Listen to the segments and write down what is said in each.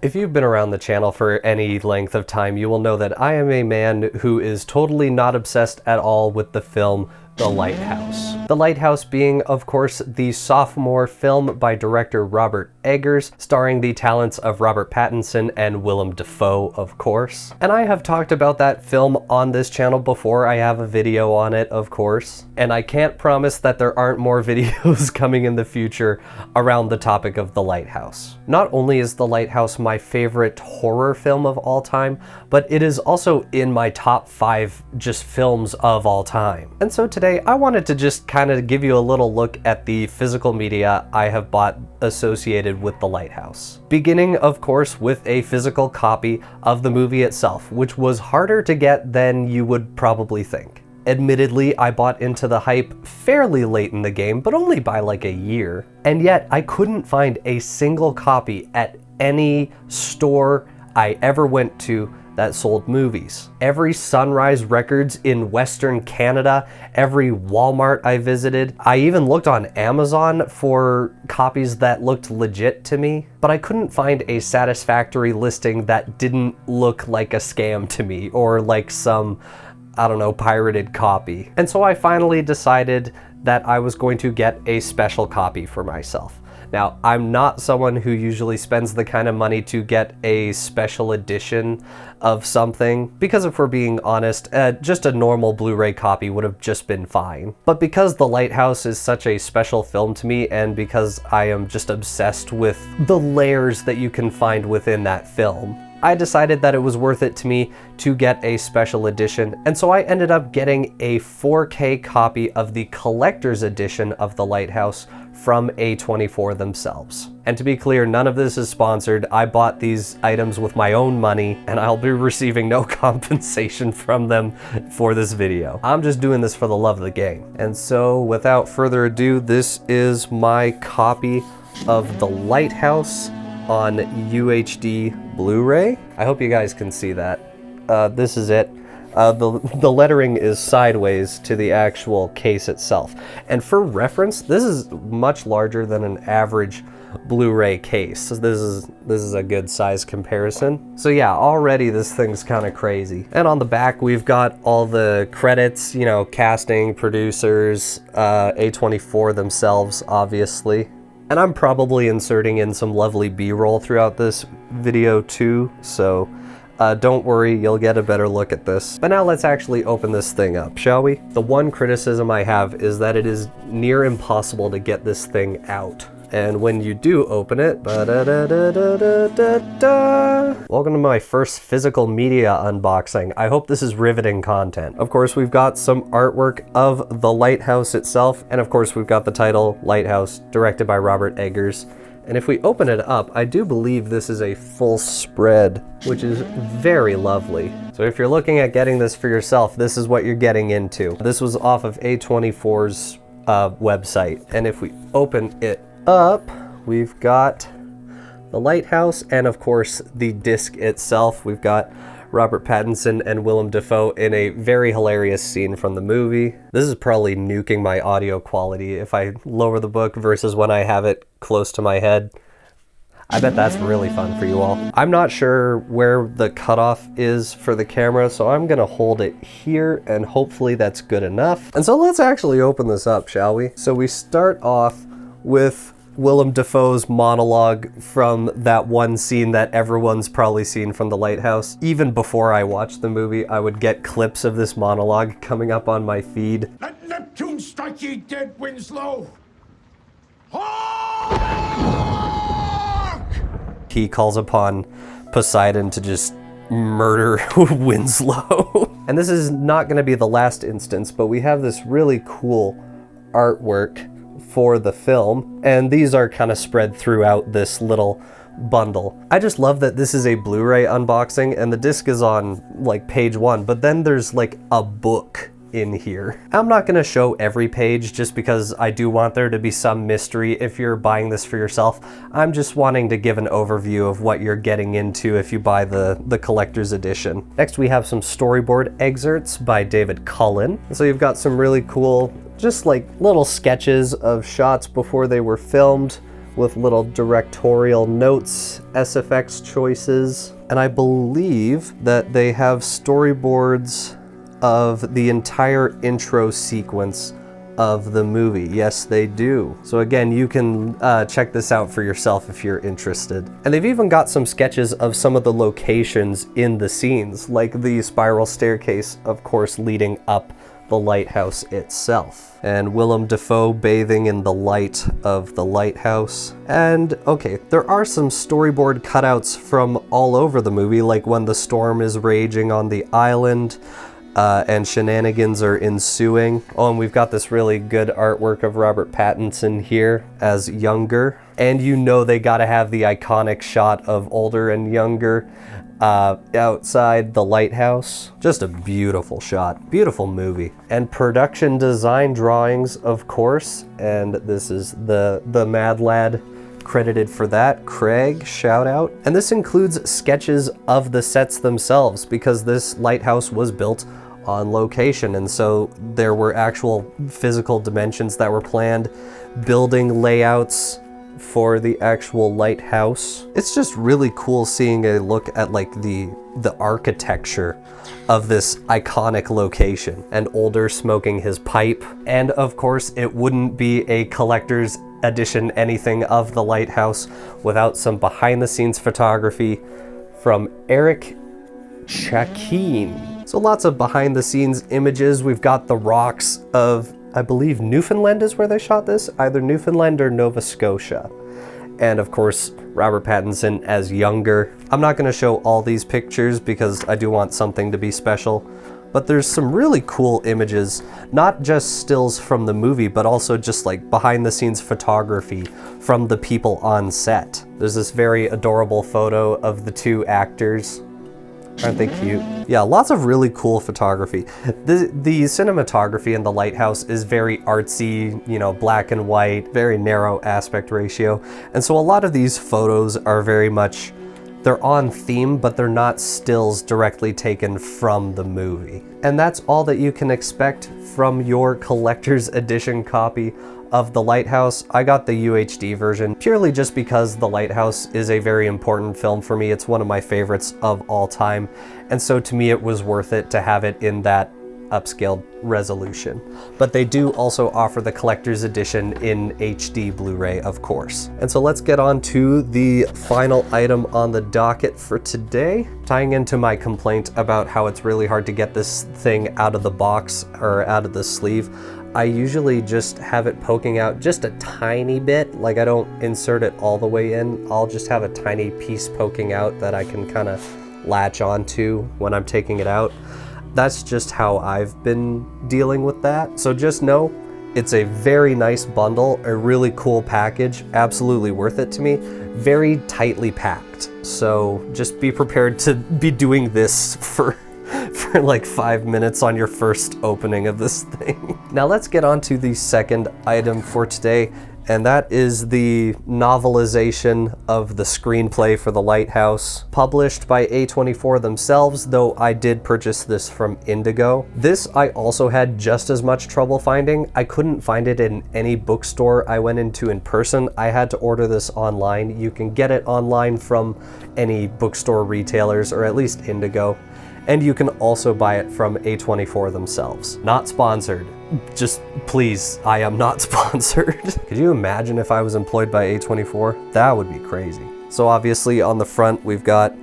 If you've been around the channel for any length of time, you will know that I am a man who is totally not obsessed at all with the film The Lighthouse. The Lighthouse being, of course, the sophomore film by director Robert Eggers, starring the talents of Robert Pattinson and Willem Dafoe, of course. And I have talked about that film on this channel before. I have a video on it, of course. And I can't promise that there aren't more videos coming in the future around the topic of The Lighthouse. Not only is The Lighthouse my favorite horror film of all time, but it is also in my top 5 just films of all time. And so today I wanted to just kind of give you a little look at the physical media I have bought associated with The Lighthouse. Beginning, of course, with a physical copy of the movie itself, which was harder to get than you would probably think. Admittedly, I bought into the hype fairly late in the game, but only by like a year. And yet I couldn't find a single copy at any store I ever went to that sold movies. Every Sunrise Records in Western Canada, every Walmart I visited, I even looked on Amazon for copies that looked legit to me, but I couldn't find a satisfactory listing that didn't look like a scam to me or like some, I don't know, pirated copy. And so I finally decided that I was going to get a special copy for myself. Now, I'm not someone who usually spends the kind of money to get a special edition of something, because if we're being honest, just a normal Blu-ray copy would have just been fine. But because The Lighthouse is such a special film to me, and because I am just obsessed with the layers that you can find within that film, I decided that it was worth it to me to get a special edition, and so I ended up getting a 4K copy of the collector's edition of The Lighthouse from A24 themselves. And to be clear, none of this is sponsored. I bought these items with my own money, and I'll be receiving no compensation from them for this video. I'm just doing this for the love of the game. And so without further ado, this is my copy of The Lighthouse on UHD Blu-ray. I hope you guys can see that. This is it. The lettering is sideways to the actual case itself. And for reference, this is much larger than an average Blu-ray case. So this is a good size comparison. So yeah, already this thing's kind of crazy. And on the back, we've got all the credits, you know, casting, producers, A24 themselves, obviously. And I'm probably inserting in some lovely B-roll throughout this video too, so don't worry, you'll get a better look at this. But now let's actually open this thing up, shall we? The one criticism I have is that it is near impossible to get this thing out. And when you do open it, welcome to my first physical media unboxing. I hope this is riveting content. Of course, we've got some artwork of The Lighthouse itself, and of course, we've got the title, Lighthouse, directed by Robert Eggers. And if we open it up, I do believe this is a full spread, which is very lovely. So if you're looking at getting this for yourself, this is what you're getting into. This was off of A24's website. And if we open it up, we've got The Lighthouse, and of course the disc itself. We've got Robert Pattinson and Willem Dafoe in a very hilarious scene from the movie. This is probably nuking my audio quality if I lower the book versus when I have it close to my head. I bet that's really fun for you all. I'm not sure where the cutoff is for the camera, so I'm gonna hold it here and hopefully that's good enough. And so let's actually open this up, shall we? So we start off with Willem Dafoe's monologue from that one scene that everyone's probably seen from The Lighthouse. Even before I watched the movie, I would get clips of this monologue coming up on my feed. Let Neptune strike ye dead, Winslow! He calls upon Poseidon to just murder Winslow. And this is not going to be the last instance, but we have this really cool artwork for the film, and these are kind of spread throughout this little bundle. I just love that this is a Blu-ray unboxing and the disc is on like page 1, but then there's like a book in here. I'm not gonna show every page just because I do want there to be some mystery if you're buying this for yourself. I'm just wanting to give an overview of what you're getting into if you buy the collector's edition. Next we have some storyboard excerpts by David Cullen. So you've got some really cool, just like little sketches of shots before they were filmed with little directorial notes, SFX choices, and I believe that they have storyboards of the entire intro sequence of the movie. Yes, they do. So again, you can check this out for yourself if you're interested. And they've even got some sketches of some of the locations in the scenes, like the spiral staircase, of course, leading up the lighthouse itself. And Willem Dafoe bathing in the light of the lighthouse. And okay, there are some storyboard cutouts from all over the movie, like when the storm is raging on the island, and shenanigans are ensuing. Oh, and we've got this really good artwork of Robert Pattinson here as younger. And you know they gotta have the iconic shot of older and younger outside the lighthouse. Just a beautiful shot, beautiful movie. And production design drawings, of course, and this is the Mad Lad credited for that, Craig, shout out. And this includes sketches of the sets themselves, because this lighthouse was built on location, and so there were actual physical dimensions that were planned, building layouts for the actual lighthouse. It's just really cool seeing a look at like the architecture of this iconic location, and Older smoking his pipe. And of course, it wouldn't be a collector's edition anything of the lighthouse without some behind the scenes photography from Eric Chakeen. So lots of behind the scenes images. We've got the rocks of, I believe Newfoundland is where they shot this, either Newfoundland or Nova Scotia. And of course, Robert Pattinson as younger. I'm not gonna show all these pictures because I do want something to be special, but there's some really cool images, not just stills from the movie, but also just like behind the scenes photography from the people on set. There's this very adorable photo of the two actors. Aren't they cute? Yeah, lots of really cool photography. The cinematography in the lighthouse is very artsy, you know, black and white, very narrow aspect ratio. And so a lot of these photos are very much, they're on theme, but they're not stills directly taken from the movie. And that's all that you can expect from your collector's edition copy of The Lighthouse. I got the UHD version purely just because The Lighthouse is a very important film for me. It's one of my favorites of all time. And so to me, it was worth it to have it in that upscaled resolution. But they do also offer the collector's edition in HD Blu-ray, of course. And so let's get on to the final item on the docket for today. Tying into my complaint about how it's really hard to get this thing out of the box or out of the sleeve, I usually just have it poking out just a tiny bit. Like, I don't insert it all the way in. I'll just have a tiny piece poking out that I can kind of latch onto when I'm taking it out. That's just how I've been dealing with that. So just know it's a very nice bundle, a really cool package, absolutely worth it to me, very tightly packed. So just be prepared to be doing this for like 5 minutes on your first opening of this thing. Now let's get on to the second item for today, and that is the novelization of the screenplay for The Lighthouse, published by A24 themselves, though I did purchase this from Indigo. This I also had just as much trouble finding. I couldn't find it in any bookstore I went into in person. I had to order this online. You can get it online from any bookstore retailers, or at least Indigo. And you can also buy it from A24 themselves. Not sponsored. Just please, I am not sponsored. Could you imagine if I was employed by A24? That would be crazy. So obviously on the front we've got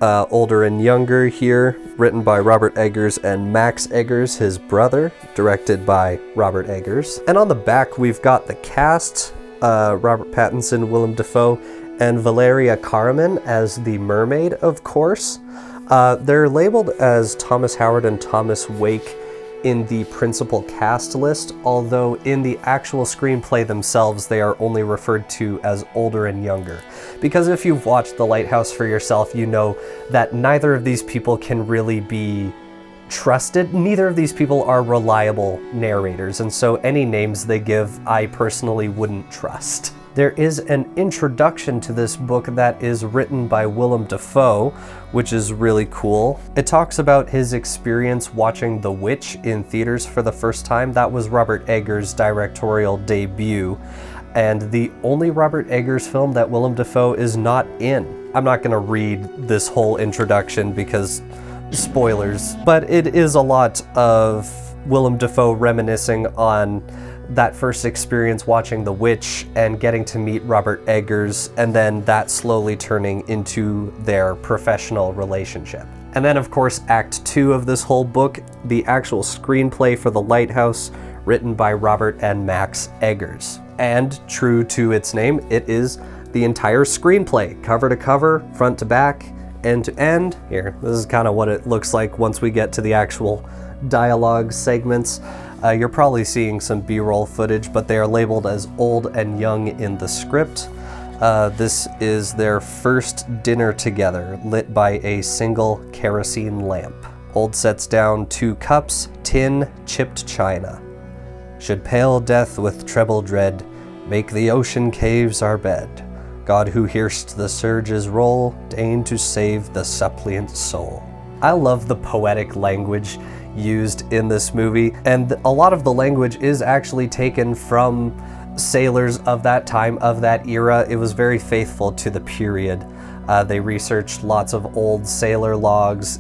Older and Younger here, written by Robert Eggers and Max Eggers, his brother, directed by Robert Eggers. And on the back we've got the cast, Robert Pattinson, Willem Dafoe, and Valeria Karaman as the mermaid, of course. They're labeled as Thomas Howard and Thomas Wake in the principal cast list, although in the actual screenplay themselves, they are only referred to as Older and Younger. Because if you've watched The Lighthouse for yourself, you know that neither of these people can really be trusted. Neither of these people are reliable narrators, and so any names they give, I personally wouldn't trust. There is an introduction to this book that is written by Willem Dafoe, which is really cool. It talks about his experience watching The Witch in theaters for the first time. That was Robert Eggers' directorial debut. and the only Robert Eggers film that Willem Dafoe is not in. I'm not gonna read this whole introduction because spoilers, but it is a lot of Willem Dafoe reminiscing on that first experience watching The Witch and getting to meet Robert Eggers, and then that slowly turning into their professional relationship. And then of course Act 2 of this whole book, the actual screenplay for The Lighthouse, written by Robert and Max Eggers. And true to its name, it is the entire screenplay, cover to cover, front to back, end to end. Here, this is kind of what it looks like once we get to the actual dialogue segments. You're probably seeing some B-roll footage, but they are labeled as old and young in the script. This is their first dinner together, lit by a single kerosene lamp. Old sets down 2 cups, tin, chipped china. Should pale death with treble dread make the ocean caves our bed, God who hearst the surges roll, deign to save the suppliant soul. I love the poetic language used in this movie, and a lot of the language is actually taken from sailors of that time, of that era. It was very faithful to the period. They researched lots of old sailor logs,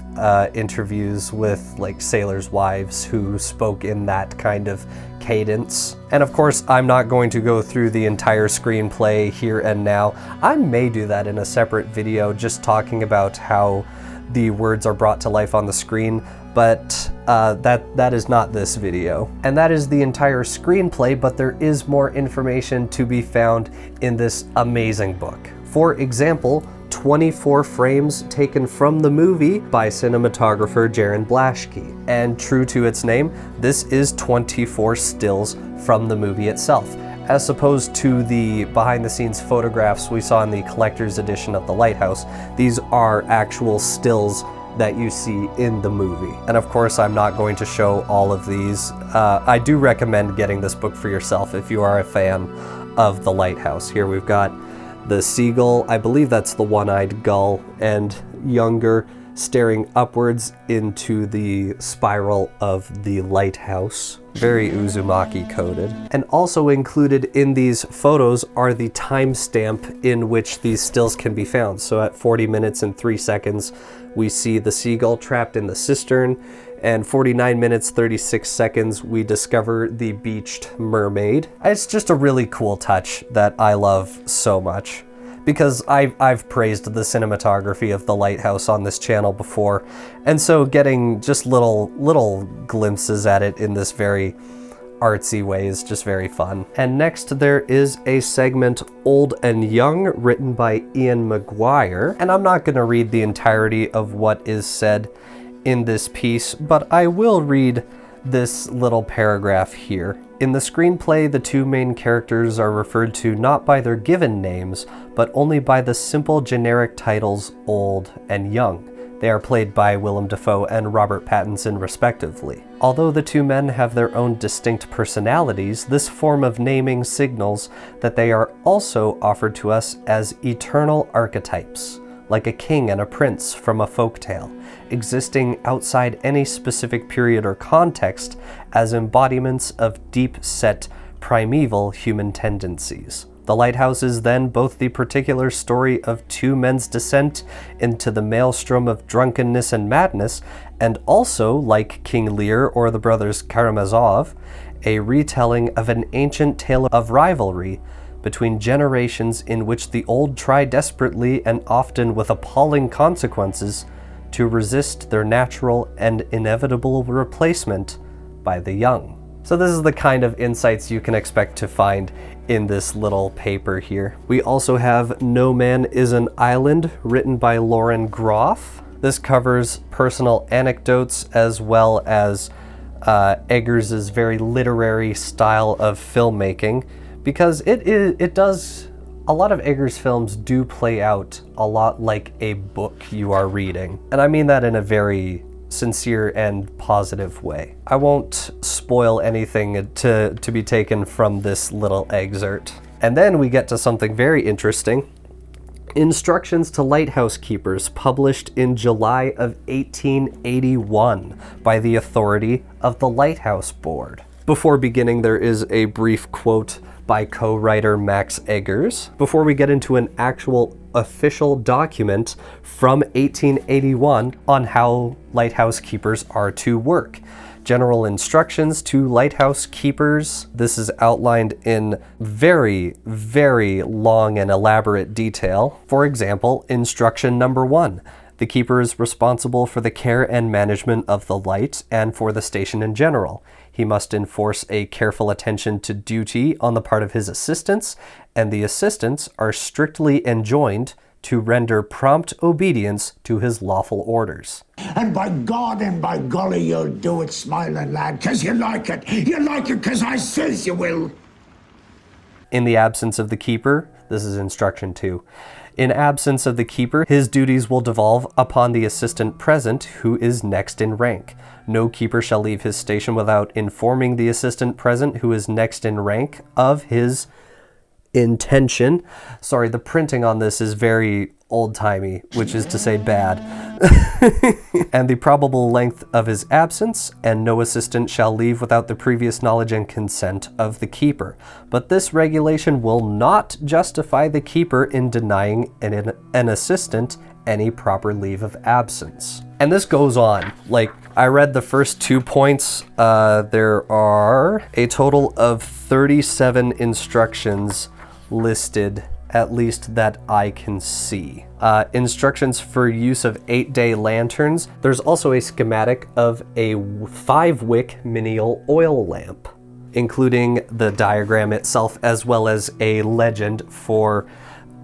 interviews with like sailors' wives who spoke in that kind of cadence. And of course, I'm not going to go through the entire screenplay here and now. I may do that in a separate video, just talking about how the words are brought to life on the screen, but that is not this video. And that is the entire screenplay, but there is more information to be found in this amazing book. For example, 24 frames taken from the movie by cinematographer Jaron Blaschke. And true to its name, this is 24 stills from the movie itself, as opposed to the behind-the-scenes photographs we saw in the collector's edition of The Lighthouse. These are actual stills that you see in the movie. And of course, I'm not going to show all of these. I do recommend getting this book for yourself if you are a fan of The Lighthouse. Here we've got the seagull, I believe that's the one-eyed gull, and Younger staring upwards into the spiral of the lighthouse. Very Uzumaki coded. And also included in these photos are the timestamp in which these stills can be found. So at 40 minutes and 3 seconds, we see the seagull trapped in the cistern, and 49 minutes 36 seconds we discover the beached mermaid. It's just a really cool touch that I love so much, because I've praised the cinematography of The Lighthouse on this channel before, and so getting just little glimpses at it in this very artsy way is just very fun. And next there is a segment, Old and Young, written by Ian McGuire, and I'm not going to read the entirety of what is said in this piece, but I will read this little paragraph here. In the screenplay, the 2 main characters are referred to not by their given names, but only by the simple generic titles Old and Young. They are played by Willem Dafoe and Robert Pattinson respectively. Although the 2 men have their own distinct personalities, this form of naming signals that they are also offered to us as eternal archetypes, like a king and a prince from a folktale, existing outside any specific period or context as embodiments of deep-set, primeval human tendencies. The Lighthouse is then both the particular story of 2 men's descent into the maelstrom of drunkenness and madness, and also, like King Lear or the brothers Karamazov, a retelling of an ancient tale of rivalry between generations in which the old try desperately and often with appalling consequences to resist their natural and inevitable replacement by the young. So this is the kind of insights you can expect to find in this little paper here. We also have No Man is an Island, written by Lauren Groff. This covers personal anecdotes as well as Eggers' very literary style of filmmaking, because it does, a lot of Eggers films do play out a lot like a book you are reading. And I mean that in a very sincere and positive way. I won't spoil anything to be taken from this little excerpt. And then we get to something very interesting. Instructions to Lighthouse Keepers, published in July of 1881 by the authority of the Lighthouse Board. Before beginning, there is a brief quote by co-writer Max Eggers before we get into an actual official document from 1881 on how lighthouse keepers are to work. General instructions to lighthouse keepers. This is outlined in very, very long and elaborate detail. For example, instruction number 1. The keeper is responsible for the care and management of the light and for the station in general. He must enforce a careful attention to duty on the part of his assistants, and the assistants are strictly enjoined to render prompt obedience to his lawful orders. And by God and by golly, you'll do it, smiling lad, 'cause you like it. You like it 'cause I says you will. In the absence of the keeper, this is instruction 2. In absence of the keeper, his duties will devolve upon the assistant present, who is next in rank. No keeper shall leave his station without informing the assistant present, who is next in rank, of his intention. Sorry, the printing on this is very old-timey, which is to say bad. And the probable length of his absence, and no assistant shall leave without the previous knowledge and consent of the keeper. But this regulation will not justify the keeper in denying an assistant any proper leave of absence. And this goes on. Like, I read the first 2 points. There are a total of 37 instructions listed, at least that I can see. Instructions for use of 8-day lanterns. There's also a schematic of a 5-wick menial oil lamp, including the diagram itself as well as a legend for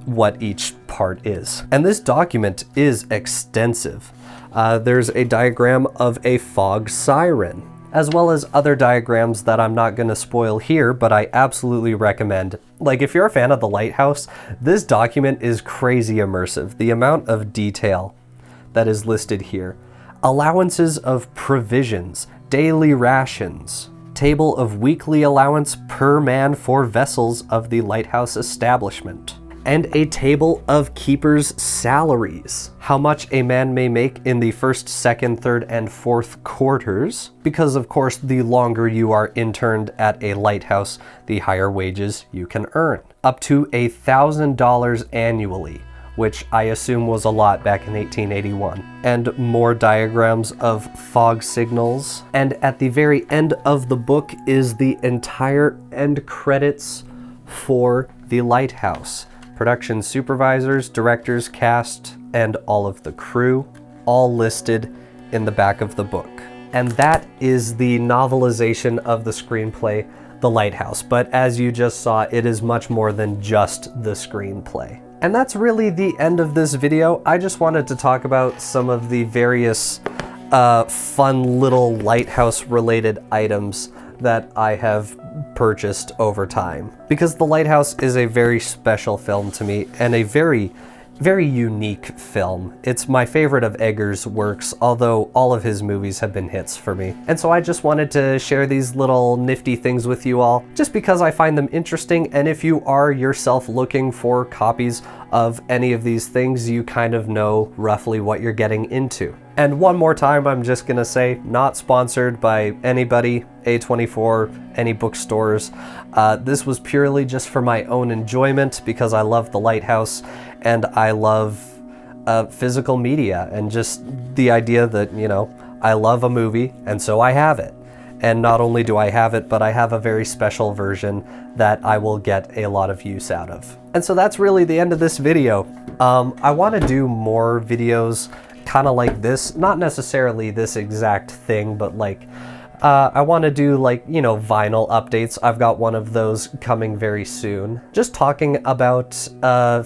what each part is. And this document is extensive. There's a diagram of a fog siren, as well as other diagrams that I'm not going to spoil here, but I absolutely recommend. Like, if you're a fan of The Lighthouse, this document is crazy immersive. The amount of detail that is listed here. Allowances of provisions, daily rations, table of weekly allowance per man for vessels of the lighthouse establishment, and a table of keepers' salaries, how much a man may make in the first, second, third, and fourth quarters, because of course the longer you are interned at a lighthouse, the higher wages you can earn. Up to $1,000 annually, which I assume was a lot back in 1881. And more diagrams of fog signals. And at the very end of the book is the entire end credits for the lighthouse. Production supervisors, directors, cast, and all of the crew, all listed in the back of the book. And that is the novelization of the screenplay, The Lighthouse. But as you just saw, it is much more than just the screenplay. And that's really the end of this video. I just wanted to talk about some of the various fun little lighthouse related items that I have purchased over time, because The Lighthouse is a very special film to me and a very, very unique film. It's my favorite of Eggers' works, although all of his movies have been hits for me. And so I just wanted to share these little nifty things with you all, just because I find them interesting, and if you are yourself looking for copies of any of these things, you kind of know roughly what you're getting into. And one more time, I'm just gonna say, not sponsored by anybody, A24, any bookstores. This was purely just for my own enjoyment, because I love The Lighthouse and I love physical media, and just the idea that, you know, I love a movie and so I have it. And not only do I have it, but I have a very special version that I will get a lot of use out of. And so that's really the end of this video. I want to do more videos kind of like this, not necessarily this exact thing, but like I want to do, like, you know, vinyl updates. I've got one of those coming very soon. Just talking about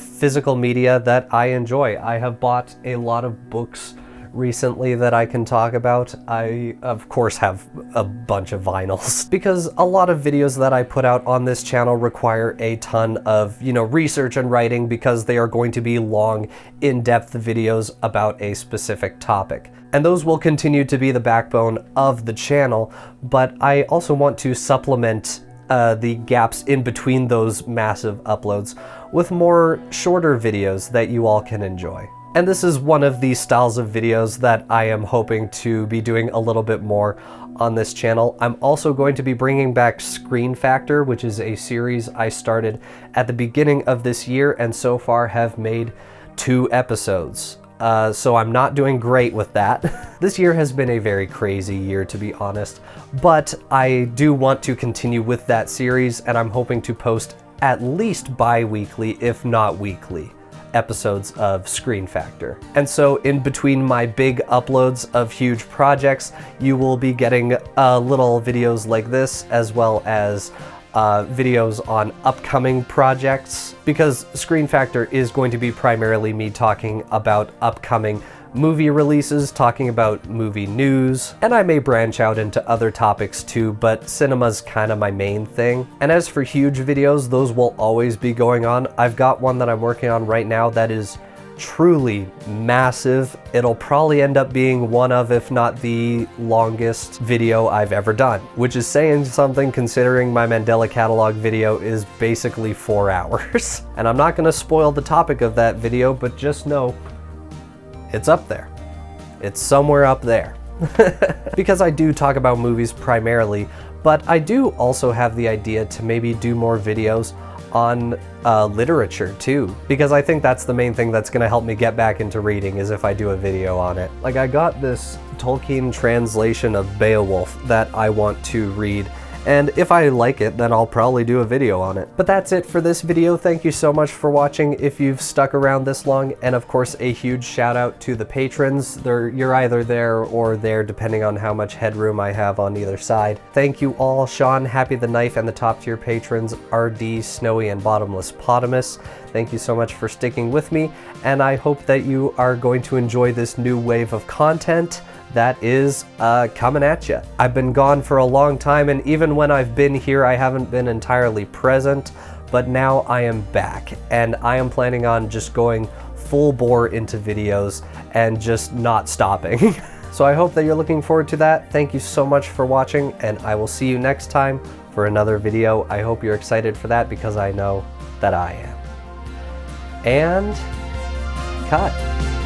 physical media that I enjoy. I have bought a lot of books recently that I can talk about. I, of course, have a bunch of vinyls because a lot of videos that I put out on this channel require a ton of, you know, research and writing, because they are going to be long, in-depth videos about a specific topic. And those will continue to be the backbone of the channel, but I also want to supplement the gaps in between those massive uploads with more shorter videos that you all can enjoy. And this is one of the styles of videos that I am hoping to be doing a little bit more on this channel. I'm also going to be bringing back Screen Factor, which is a series I started at the beginning of this year and so far have made 2 episodes. So I'm not doing great with that. This year has been a very crazy year, to be honest, but I do want to continue with that series, and I'm hoping to post at least bi-weekly, if not weekly, episodes of Screen Factor. And so in between my big uploads of huge projects, you will be getting little videos like this, as well as videos on upcoming projects, because Screen Factor is going to be primarily me talking about upcoming movie releases, talking about movie news, and I may branch out into other topics too, but cinema's kind of my main thing. And as for huge videos, those will always be going on. I've got one that I'm working on right now that is truly massive. It'll probably end up being one of, if not the longest video I've ever done, which is saying something considering my Mandela catalog video is basically 4 hours. And I'm not going to spoil the topic of that video, but just know it's up there. It's somewhere up there. Because I do talk about movies primarily, but I do also have the idea to maybe do more videos on literature too, because I think that's the main thing that's going to help me get back into reading, is if I do a video on it. Like, I got this Tolkien translation of Beowulf that I want to read, and if I like it, then I'll probably do a video on it. But that's it for this video. Thank you so much for watching if you've stuck around this long, and of course a huge shout out to the patrons. You're either there or there depending on how much headroom I have on either side. Thank you all: Sean, Happy the Knife, and the top tier patrons RD, Snowy, and Bottomless Potamus. Thank you so much for sticking with me, and I hope that you are going to enjoy this new wave of content that is coming at you. I've been gone for a long time, and even when I've been here, I haven't been entirely present, but now I am back, and I am planning on just going full bore into videos and just not stopping. So I hope that you're looking forward to that. Thank you so much for watching, and I will see you next time for another video. I hope you're excited for that, because I know that I am. And cut.